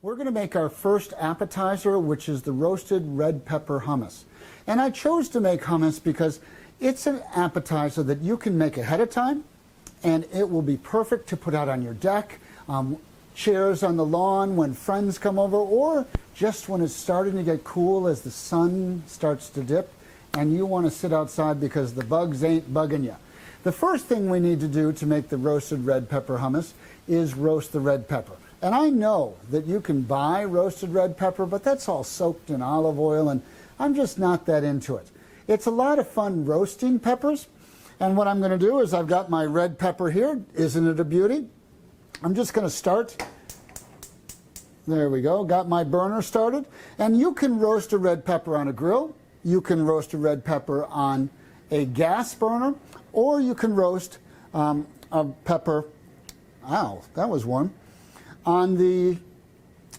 We're going to make our first appetizer, which is the roasted red pepper hummus. And I chose to make hummus because it's an appetizer that you can make ahead of time, and it will be perfect to put out on your deck, chairs on the lawn when friends come over, or just when it's starting to get cool as the sun starts to dip and you want to sit outside because the bugs ain't bugging you. The first thing we need to do to make the roasted red pepper hummus is roast the red pepper. And I know that you can buy roasted red pepper, but that's all soaked in olive oil, and I'm just not that into it. It's a lot of fun roasting peppers, and what I'm going to do is I've got my red pepper here. Isn't it a beauty? I'm just going to start. There we go. Got my burner started. And you can roast a red pepper on a grill. You can roast a red pepper on a gas burner, or you can roast a pepper, ow, that was warm, on the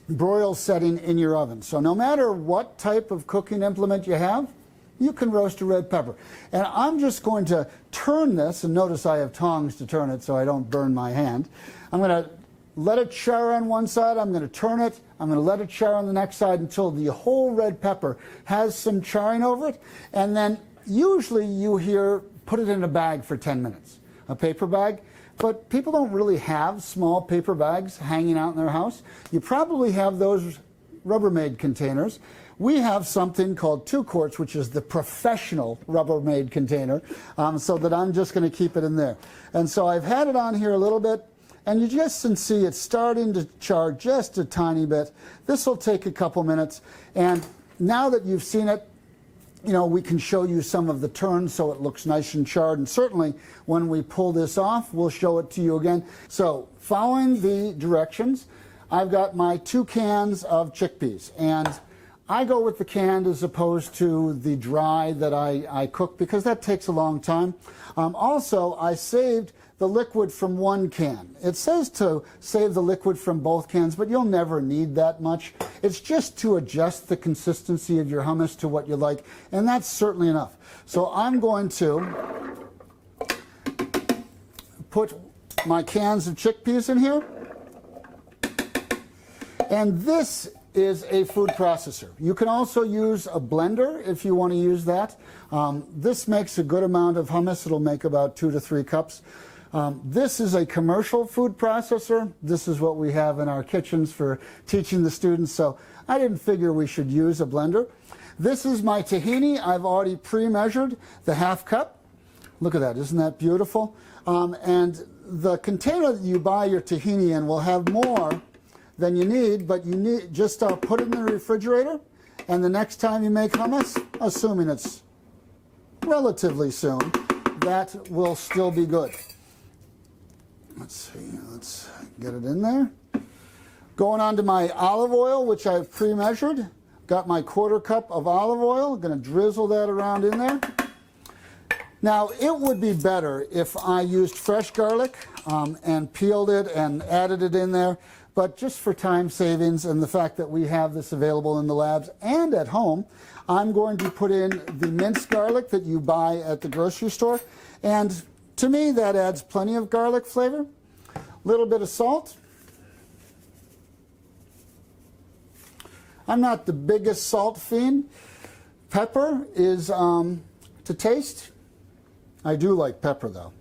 broil setting in your oven. So no matter what type of cooking implement you have, you can roast a red pepper. And I'm just going to turn this, and notice I have tongs to turn it so I don't burn my hand. I'm going to let it char on one side, I'm going to turn it, I'm going to let it char on the next side until the whole red pepper has some charring over it, and then usually you hear put it in a bag for 10 minutes, a paper bag. But people don't really have small paper bags hanging out in their house. You probably have those Rubbermaid containers. We have something called 2 quarts, which is the professional Rubbermaid container, so that I'm just going to keep it in there. And so I've had it on here a little bit, and you just can see it's starting to char just a tiny bit. This will take a couple minutes, and now that you've seen it, you know, we can show you some of the turns so it looks nice and charred, and certainly when we pull this off, we'll show it to you again. So following the directions, I've got my 2 cans of chickpeas, and I go with the canned as opposed to the dry that I cook because that takes a long time. Also, I saved the liquid from 1 can. It says to save the liquid from both cans, but you'll never need that much. It's just to adjust the consistency of your hummus to what you like, and that's certainly enough. So I'm going to put my cans of chickpeas in here, and this is a food processor. You can also use a blender if you want to use that. This makes a good amount of hummus. It'll make about 2 to 3 cups. This is a commercial food processor. This is what we have in our kitchens for teaching the students, so I didn't figure we should use a blender. This is my tahini. I've already pre-measured the ½ cup. Look at that, isn't that beautiful? And the container that you buy your tahini in will have more than you need, but you need just put it in the refrigerator, and the next time you make hummus, assuming it's relatively soon, that will still be good. Let's see, let's get it in there. Going on to my olive oil, which I've pre-measured. Got my ½ cup of olive oil. Going to drizzle that around in there. Now, it would be better if I used fresh garlic and peeled it and added it in there. But just for time savings and the fact that we have this available in the labs and at home, I'm going to put in the minced garlic that you buy at the grocery store. And to me, that adds plenty of garlic flavor. A little bit of salt. I'm not the biggest salt fiend. Pepper is to taste. I do like pepper, though.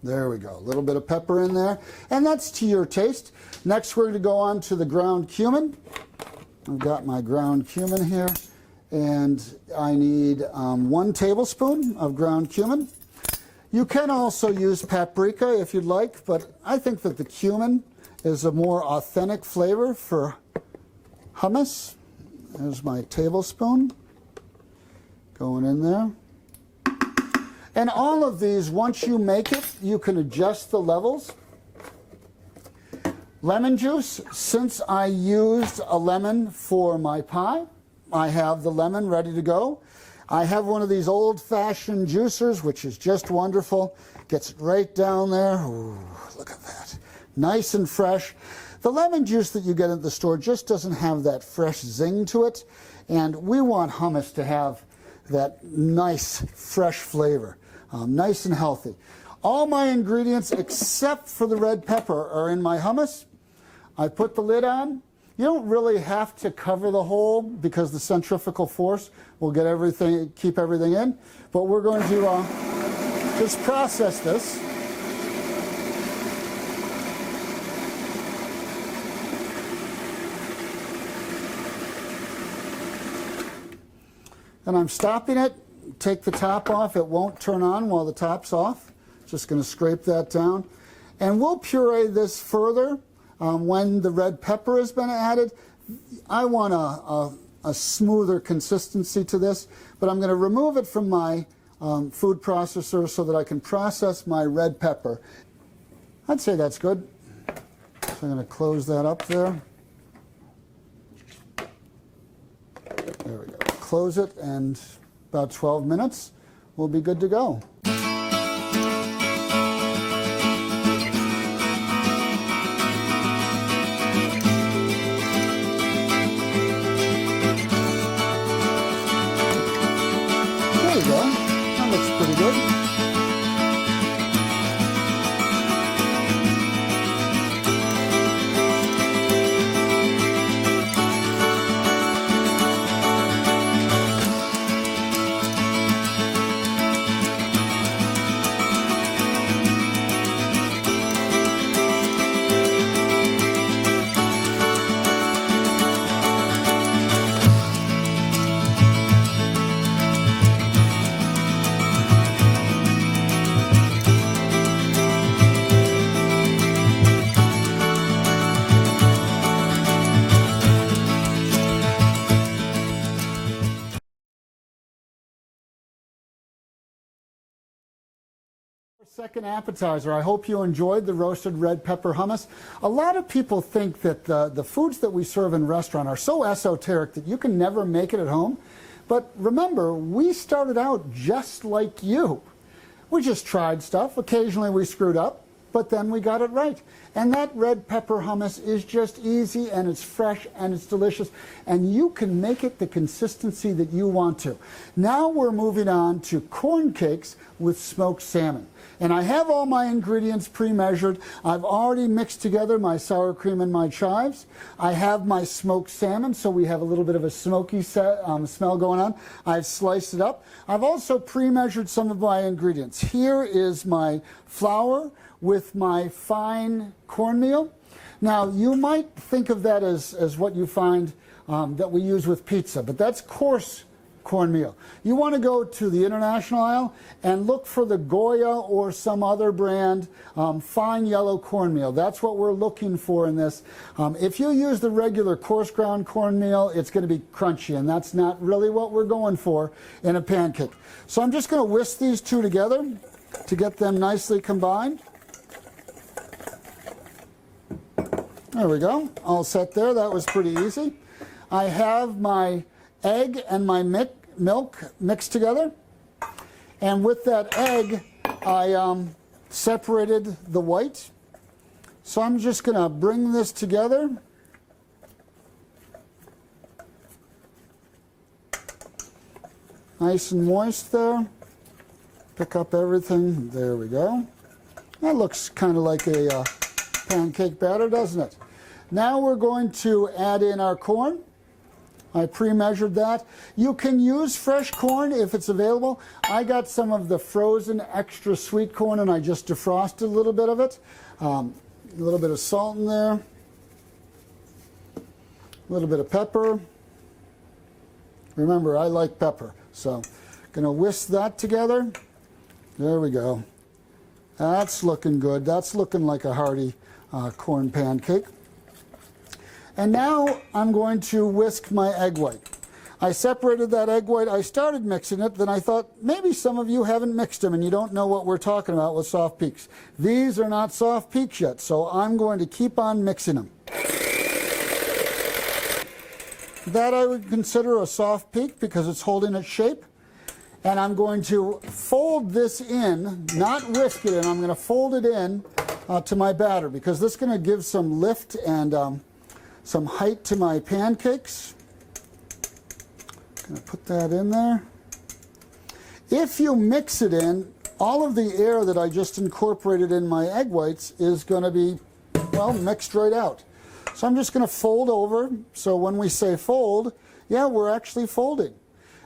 There we go. A little bit of pepper in there. And that's to your taste. Next, we're going to go on to the ground cumin. I've got my ground cumin here. And I need 1 tablespoon of ground cumin. You can also use paprika if you'd like, but I think that the cumin is a more authentic flavor for hummus. There's my tablespoon going in there. And all of these, once you make it, you can adjust the levels. Lemon juice, since I used a lemon for my pie, I have the lemon ready to go. I have one of these old-fashioned juicers, which is just wonderful. Gets right down there. Ooh, look at that. Nice and fresh. The lemon juice that you get at the store just doesn't have that fresh zing to it, and we want hummus to have that nice, fresh flavor, nice and healthy. All my ingredients, except for the red pepper, are in my hummus. I put the lid on. You don't really have to cover the hole because the centrifugal force will get everything, keep everything in. But we're going to just process this. And I'm stopping it. Take the top off. It won't turn on while the top's off. Just going to scrape that down. And we'll puree this further when the red pepper has been added. I want a smoother consistency to this, but I'm going to remove it from my food processor so that I can process my red pepper. I'd say that's good. So I'm going to close that up there. There we go. Close it, and about 12 minutes, we'll be good to go. There we go. That looks pretty good. Second appetizer. I hope you enjoyed the roasted red pepper hummus. A lot of people think that the foods that we serve in restaurant are so esoteric that you can never make it at home. But remember, we started out just like you. We just tried stuff. Occasionally we screwed up, but then we got it right. And that red pepper hummus is just easy, and it's fresh, and it's delicious, and you can make it the consistency that you want to. Now we're moving on to corn cakes with smoked salmon. And I have all my ingredients pre-measured. I've already mixed together my sour cream and my chives. I have my smoked salmon, so we have a little bit of a smoky smell going on. I've sliced it up. I've also pre-measured some of my ingredients. Here is my flour with my fine cornmeal. Now, you might think of that as what you find that we use with pizza, but that's coarse cornmeal. You want to go to the international aisle and look for the Goya or some other brand fine yellow cornmeal. That's what we're looking for in this. If you use the regular coarse ground cornmeal, it's going to be crunchy, and that's not really what we're going for in a pancake. So I'm just going to whisk these two together to get them nicely combined. There we go, all set there. That was pretty easy. I have my egg and my milk mixed together, and with that egg I separated the white. So I'm just going to bring this together. Nice and moist there. Pick up everything. There we go. That looks kind of like a pancake batter, doesn't it? Now we're going to add in our corn. I pre-measured that. You can use fresh corn if it's available. I got some of the frozen extra sweet corn, and I just defrosted a little bit of it. A little bit of salt in there. A little bit of pepper. Remember, I like pepper. So, gonna whisk that together. There we go. That's looking good. That's looking like a hearty corn pancake. And now I'm going to whisk my egg white. I separated that egg white. I started mixing it, then I thought maybe some of you haven't mixed them and you don't know what we're talking about with soft peaks. These are not soft peaks yet, so I'm going to keep on mixing them. That I would consider a soft peak because it's holding its shape. And I'm going to fold this in, not whisk it in, I'm going to fold it in to my batter because this is going to give some lift and some height to my pancakes. Going to put that in there. If you mix it in, all of the air that I just incorporated in my egg whites is going to be, well, mixed right out. So I'm just going to fold over. So when we say fold, yeah, we're actually folding.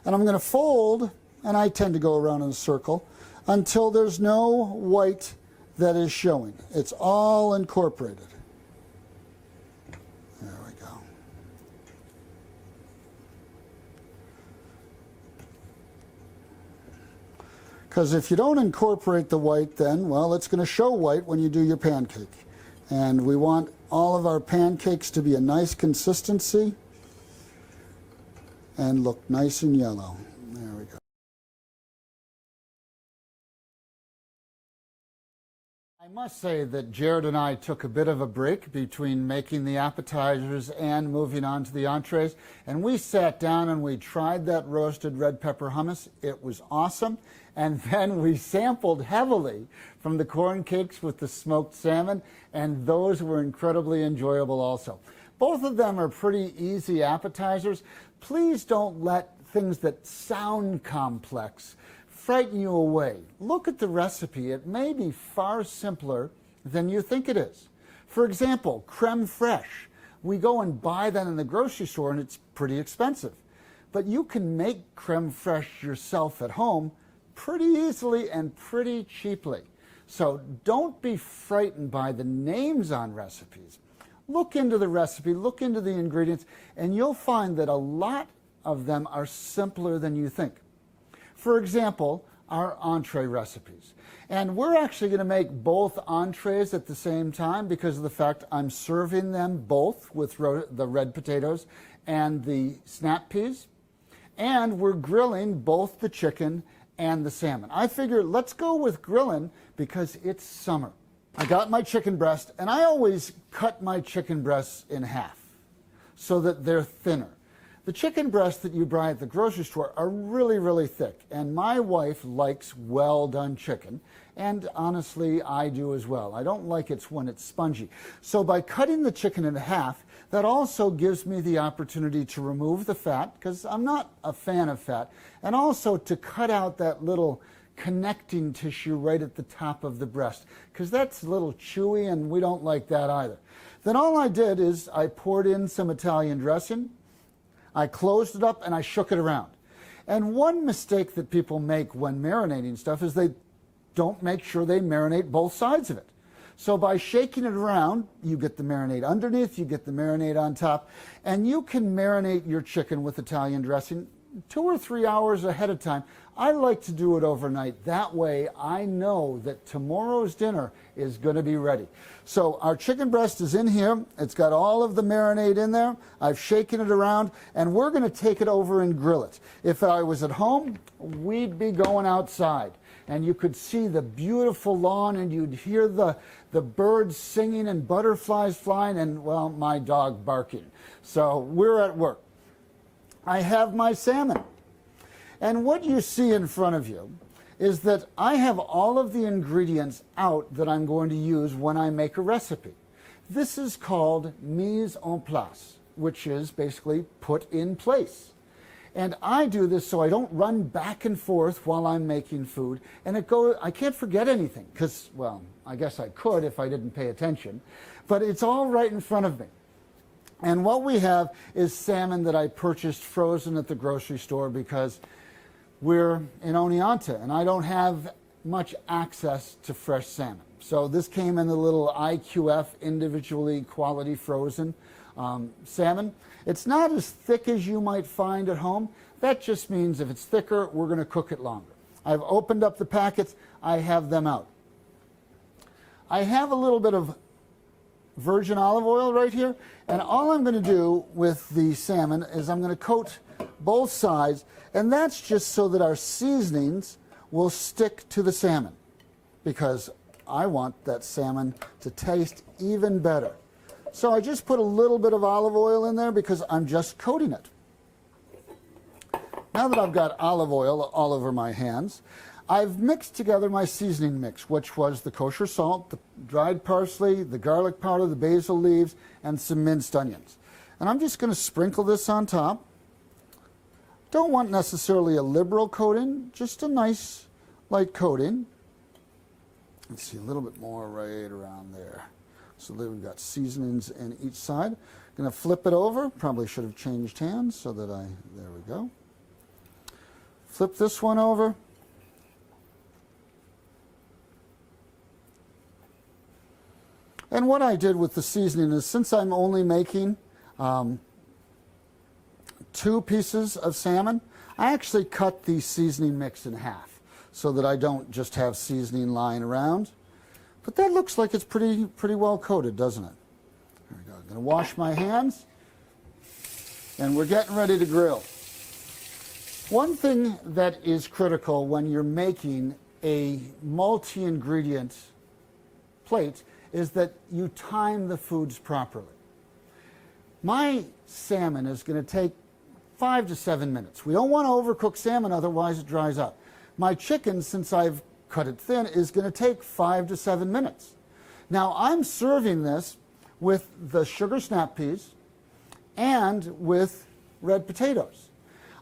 And I'm going to fold, and I tend to go around in a circle, until there's no white that is showing. It's all incorporated. There we go. Because if you don't incorporate the white, then, well, it's going to show white when you do your pancake. And we want all of our pancakes to be a nice consistency and look nice and yellow. There we go. I must say that Jared and I took a bit of a break between making the appetizers and moving on to the entrees, and we sat down and we tried that roasted red pepper hummus. It was awesome. And then we sampled heavily from the corn cakes with the smoked salmon, and those were incredibly enjoyable also. Both of them are pretty easy appetizers. Please don't let things that sound complex frighten you away. Look at the recipe. It may be far simpler than you think it is. For example, creme fraiche. We go and buy that in the grocery store and it's pretty expensive. But you can make creme fraiche yourself at home pretty easily and pretty cheaply. So don't be frightened by the names on recipes. Look into the recipe, look into the ingredients, and you'll find that a lot of them are simpler than you think. For example, our entree recipes. And we're actually going to make both entrees at the same time because of the fact I'm serving them both with the red potatoes and the snap peas. And we're grilling both the chicken and the salmon. I figure let's go with grilling because it's summer. I got my chicken breast, and I always cut my chicken breasts in half so that they're thinner. The chicken breasts that you buy at the grocery store are really, really thick, and my wife likes well-done chicken, and honestly, I do as well. I don't like it when it's spongy. So by cutting the chicken in half, that also gives me the opportunity to remove the fat, because I'm not a fan of fat, and also to cut out that little connecting tissue right at the top of the breast, because that's a little chewy, and we don't like that either. Then all I did is I poured in some Italian dressing, I closed it up, and I shook it around. And one mistake that people make when marinating stuff is they don't make sure they marinate both sides of it. So by shaking it around, you get the marinade underneath, you get the marinade on top, and you can marinate your chicken with Italian dressing 2 or 3 hours ahead of time. I like to do it overnight. That way I know that tomorrow's dinner is going to be ready. So our chicken breast is in here. It's got all of the marinade in there. I've shaken it around, and we're going to take it over and grill it. If I was at home, we'd be going outside, and you could see the beautiful lawn, and you'd hear the birds singing and butterflies flying and, well, my dog barking. So we're at work. I have my salmon. And what you see in front of you is that I have all of the ingredients out that I'm going to use when I make a recipe. This is called mise en place, which is basically put in place. And I do this so I don't run back and forth while I'm making food. And I can't forget anything because, well, I guess I could if I didn't pay attention. But it's all right in front of me. And what we have is salmon that I purchased frozen at the grocery store because we're in Oneonta and I don't have much access to fresh salmon. So this came in the little IQF individually quality frozen salmon. It's not as thick as you might find at home. That just means if it's thicker, we're going to cook it longer. I've opened up the packets. I have them out. I have a little bit of virgin olive oil right here, and all I'm going to do with the salmon is I'm going to coat both sides, and that's just so that our seasonings will stick to the salmon, because I want that salmon to taste even better. So I just put a little bit of olive oil in there because I'm just coating it. Now that I've got olive oil all over my hands, I've mixed together my seasoning mix, which was the kosher salt, the dried parsley, the garlic powder, the basil leaves, and some minced onions. And I'm just going to sprinkle this on top. Don't want necessarily a liberal coating, just a nice light coating. Let's see, a little bit more right around there. So there we've got seasonings in each side. Going to flip it over. Probably should have changed hands so that there we go. Flip this one over. And what I did with the seasoning is, since I'm only making 2 pieces of salmon, I actually cut the seasoning mix in half so that I don't just have seasoning lying around. But that looks like it's pretty well coated, doesn't it? There we go. I'm going to wash my hands, and we're getting ready to grill. One thing that is critical when you're making a multi-ingredient plate is that you time the foods properly. My salmon is going to take 5 to 7 minutes. We don't want to overcook salmon, otherwise it dries up. My chicken, since I've cut it thin, is going to take 5 to 7 minutes. Now I'm serving this with the sugar snap peas and with red potatoes.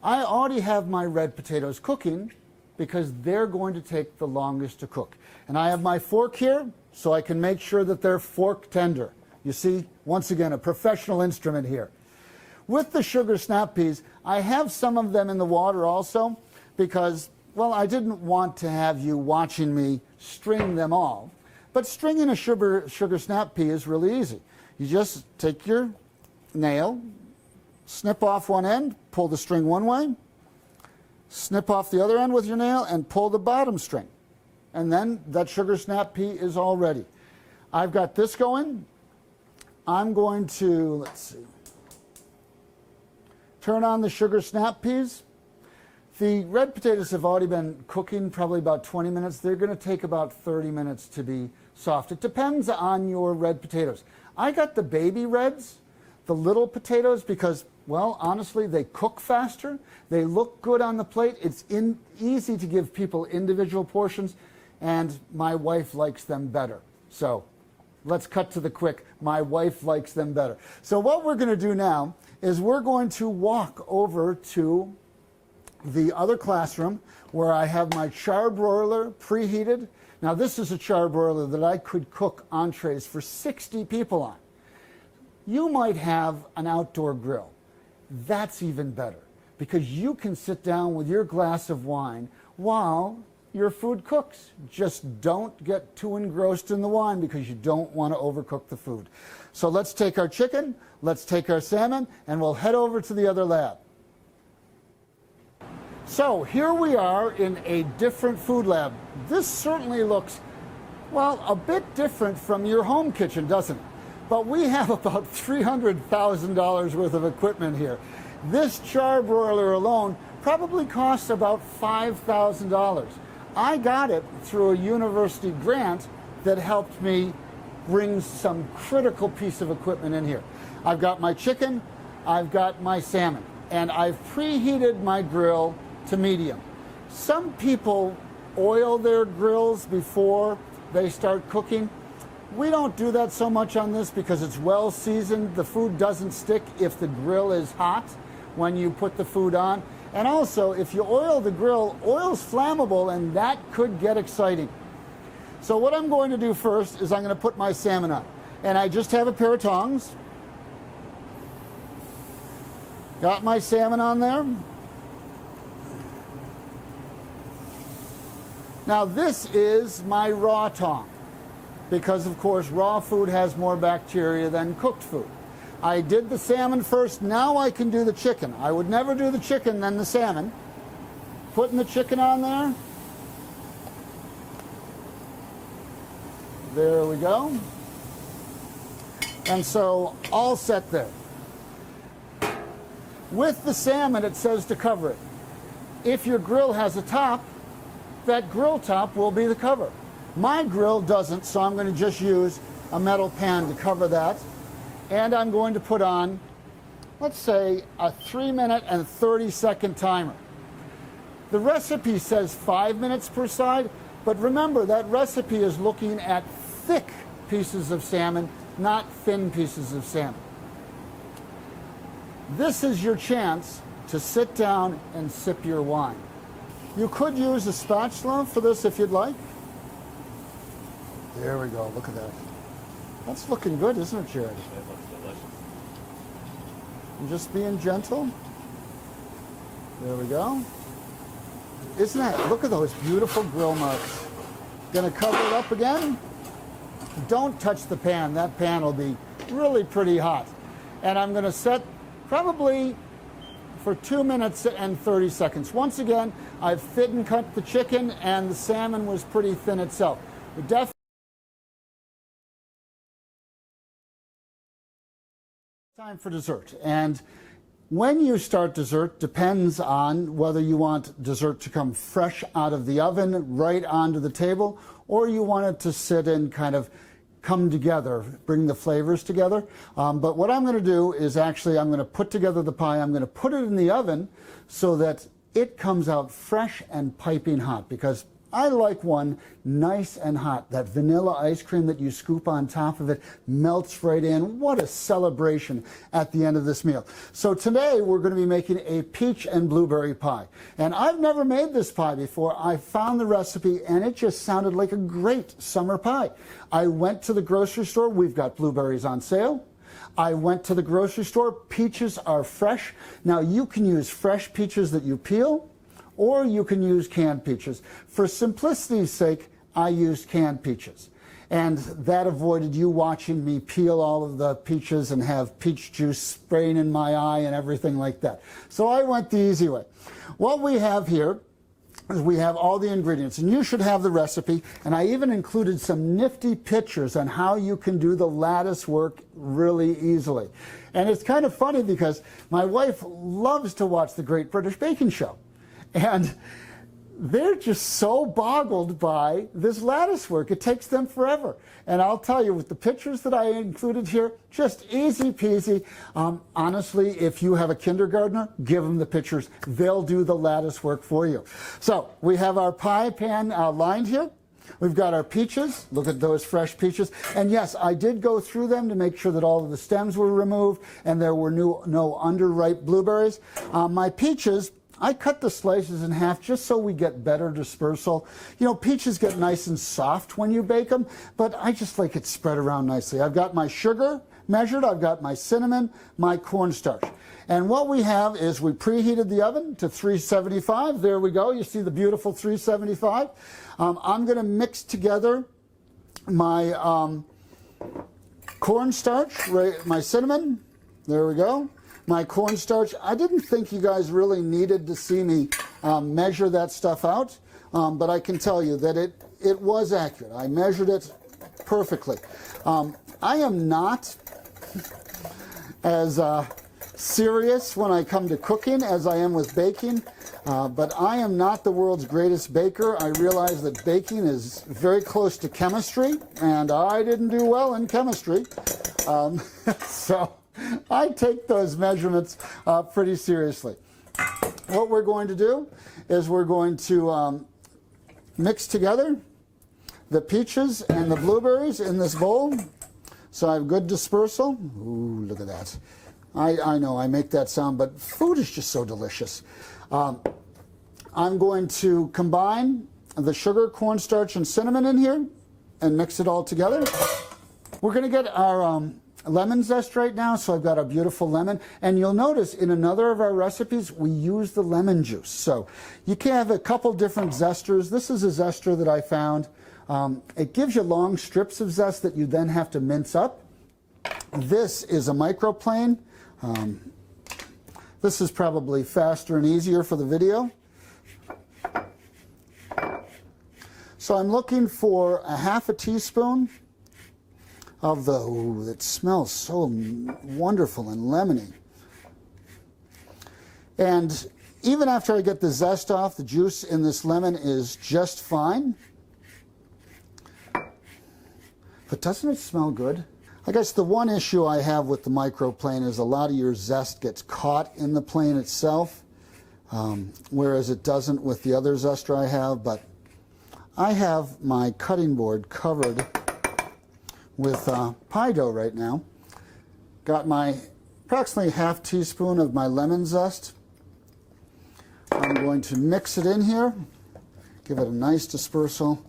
I already have my red potatoes cooking because they're going to take the longest to cook. And I have my fork here so I can make sure that they're fork tender. You see, once again, a professional instrument here. With the sugar snap peas, I have some of them in the water also because, well, I didn't want to have you watching me string them all. But stringing a sugar snap pea is really easy. You just take your nail, snip off one end, pull the string one way, snip off the other end with your nail, and pull the bottom string. And then that sugar snap pea is all ready. I've got this going. I'm going to, let's see, turn on the sugar snap peas. The red potatoes have already been cooking probably about 20 minutes. They're going to take about 30 minutes to be soft. It depends on your red potatoes. I got the baby reds, the little potatoes, because, well, honestly, they cook faster. They look good on the plate. It's easy to give people individual portions, and my wife likes them better. So let's cut to the quick. My wife likes them better. So what we're going to do now is we're going to walk over to the other classroom where I have my charbroiler preheated. Now this is a charbroiler that I could cook entrees for 60 people on. You might have an outdoor grill. That's even better because you can sit down with your glass of wine while your food cooks. Just don't get too engrossed in the wine because you don't want to overcook the food. So let's take our chicken, let's take our salmon, and we'll head over to the other lab. So here we are in a different food lab. This certainly looks, well, a bit different from your home kitchen, doesn't it? But we have about $300,000 worth of equipment here. This charbroiler alone probably costs about $5,000. I got it through a university grant that helped me bring some critical piece of equipment in here. I've got my chicken, I've got my salmon, and I've preheated my grill to medium. Some people oil their grills before they start cooking. We don't do that so much on this because it's well seasoned. The food doesn't stick if the grill is hot when you put the food on. And also, if you oil the grill, oil's flammable and that could get exciting. So what I'm going to do first is I'm going to put my salmon on. And I just have a pair of tongs. Got my salmon on there. Now this is my raw tong because of course raw food has more bacteria than cooked food. I did the salmon first, now I can do the chicken. I would never do the chicken then the salmon. Putting the chicken on there. There we go. And so all set there. With the salmon it says to cover it. If your grill has a top, that grill top will be the cover. My grill doesn't, so I'm going to just use a metal pan to cover that. And I'm going to put on, let's say, a 3-minute and 30-second timer. The recipe says 5 minutes per side, but remember that recipe is looking at thick pieces of salmon, not thin pieces of salmon. This is your chance to sit down and sip your wine. You could use a spatula for this if you'd like. There we go, look at that. That's looking good, isn't it, Jared? It looks delicious. And just being gentle. There we go. Isn't that, look at those beautiful grill marks. Gonna cover it up again. Don't touch the pan. That pan will be really pretty hot. And I'm gonna set probably for 2 minutes and 30 seconds. Once again, I've thin cut the chicken and the salmon was pretty thin itself. But definitely time for dessert. And when you start dessert depends on whether you want dessert to come fresh out of the oven right onto the table, or you want it to sit and kind of come together, bring the flavors together. But what I'm going to do is actually I'm going to put together the pie. I'm going to put it in the oven so that it comes out fresh and piping hot, because I like one nice and hot. That vanilla ice cream that you scoop on top of it melts right in. What a celebration at the end of this meal. So today we're going to be making a peach and blueberry pie. And I've never made this pie before. I found the recipe and it just sounded like a great summer pie. I went to the grocery store. We've got blueberries on sale. I went to the grocery store. Peaches are fresh. Now you can use fresh peaches that you peel, or you can use canned peaches. For simplicity's sake, I used canned peaches. And that avoided you watching me peel all of the peaches and have peach juice spraying in my eye and everything like that. So I went the easy way. What we have here is we have all the ingredients, and you should have the recipe, and I even included some nifty pictures on how you can do the lattice work really easily. And it's kind of funny because my wife loves to watch the Great British Baking Show. And they're just so boggled by this lattice work. It takes them forever. And I'll tell you, with the pictures that I included here, just easy peasy. Honestly, if you have a kindergartner, give them the pictures. They'll do the lattice work for you. So we have our pie pan lined here. We've got our peaches. Look at those fresh peaches. And yes, I did go through them to make sure that all of the stems were removed and there were no underripe blueberries. My peaches, I cut the slices in half just so we get better dispersal. You know, peaches get nice and soft when you bake them, but I just like it spread around nicely. I've got my sugar measured, I've got my cinnamon, my cornstarch. And what we have is we preheated the oven to 375. There we go. You see the beautiful 375. I'm going to mix together my cornstarch, my cinnamon. There we go. My cornstarch. I didn't think you guys really needed to see me measure that stuff out, but I can tell you that it was accurate. I measured it perfectly. I am not as serious when I come to cooking as I am with baking, but I am not the world's greatest baker. I realize that baking is very close to chemistry, and I didn't do well in chemistry. So I take those measurements pretty seriously. What we're going to do is we're going to mix together the peaches and the blueberries in this bowl. So I have good dispersal. Ooh, look at that. I know I make that sound, but food is just so delicious. I'm going to combine the sugar, cornstarch, and cinnamon in here and mix it all together. We're going to get our lemon zest right now, so I've got a beautiful lemon. And you'll notice in another of our recipes, we use the lemon juice. So you can have a couple different zesters. This is a zester that I found. It gives you long strips of zest that you then have to mince up. This is a microplane. This is probably faster and easier for the video. So I'm looking for a half a teaspoon of the, ooh, it smells so wonderful and lemony. And even after I get the zest off, the juice in this lemon is just fine. But doesn't it smell good? I guess the one issue I have with the microplane is a lot of your zest gets caught in the plane itself, whereas it doesn't with the other zester I have. But I have my cutting board covered with pie dough right now. Got my approximately half teaspoon of my lemon zest. I'm going to mix it in here, give it a nice dispersal,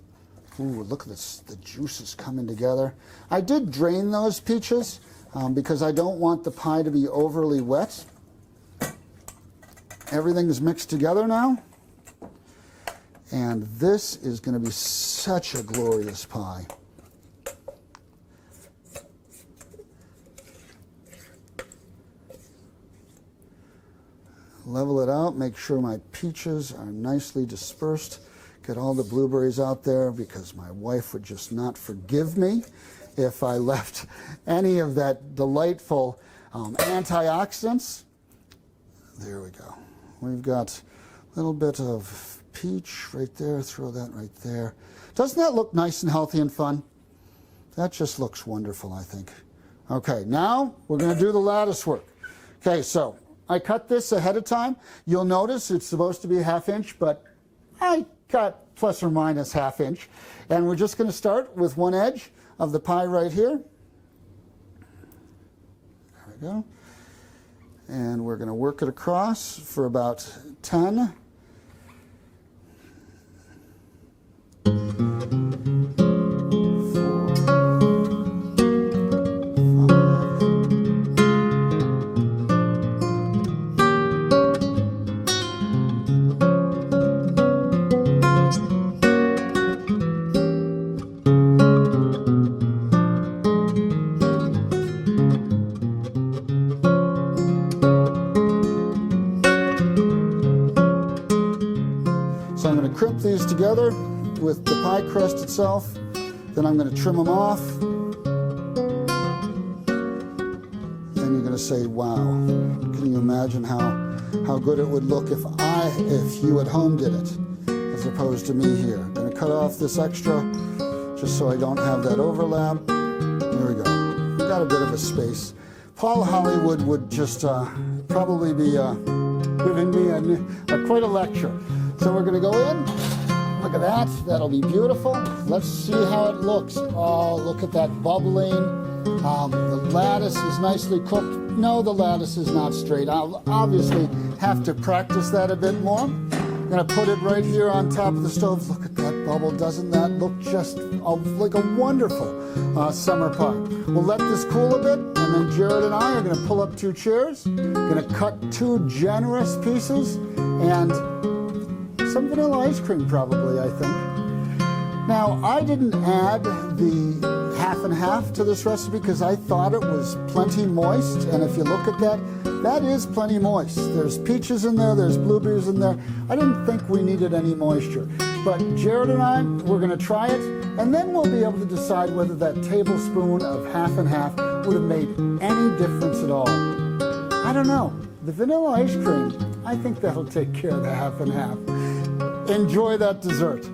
Ooh, look at this, the juices coming together. I did drain those peaches because I don't want the pie to be overly wet. Everything is mixed together now. And this is going to be such a glorious pie. Level it out, make sure my peaches are nicely dispersed. Get all the blueberries out there because my wife would just not forgive me if I left any of that delightful antioxidants. There we go. We've got a little bit of peach right there. Throw that right there. Doesn't that look nice and healthy and fun? That just looks wonderful, I think. Okay, now we're going to do the lattice work. Okay, so I cut this ahead of time. You'll notice it's supposed to be a 1/2 inch, but I cut plus or minus 1/2 inch. And we're just going to start with one edge of the pie right here. There we go. And we're going to work it across for about 10. So I'm going to crimp these together with the pie crust itself. Then I'm going to trim them off. Then you're going to say, wow, can you imagine how good it would look if you at home did it, as opposed to me here. I'm going to cut off this extra just so I don't have that overlap. There we go. We've got a bit of a space. Paul Hollywood would just probably be giving me quite a lecture. So we're going to go in. Look at that. That'll be beautiful. Let's see how it looks. Oh, look at that bubbling. The lattice is nicely cooked. No, the lattice is not straight. I'll obviously have to practice that a bit more. I'm going to put it right here on top of the stove. Look at that bubble. Doesn't that look just like a wonderful summer pie? We'll let this cool a bit, and then Jared and I are going to pull up 2 chairs. Going to cut 2 generous pieces, and some vanilla ice cream probably, I think. Now, I didn't add the 1/2 and 1/2 to this recipe because I thought it was plenty moist, and if you look at that, that is plenty moist. There's peaches in there, there's blueberries in there. I didn't think we needed any moisture. But Jared and I, we're going to try it, and then we'll be able to decide whether that tablespoon of 1/2 and 1/2 would have made any difference at all. I don't know. The vanilla ice cream, I think that'll take care of the 1/2 and 1/2. Enjoy that dessert.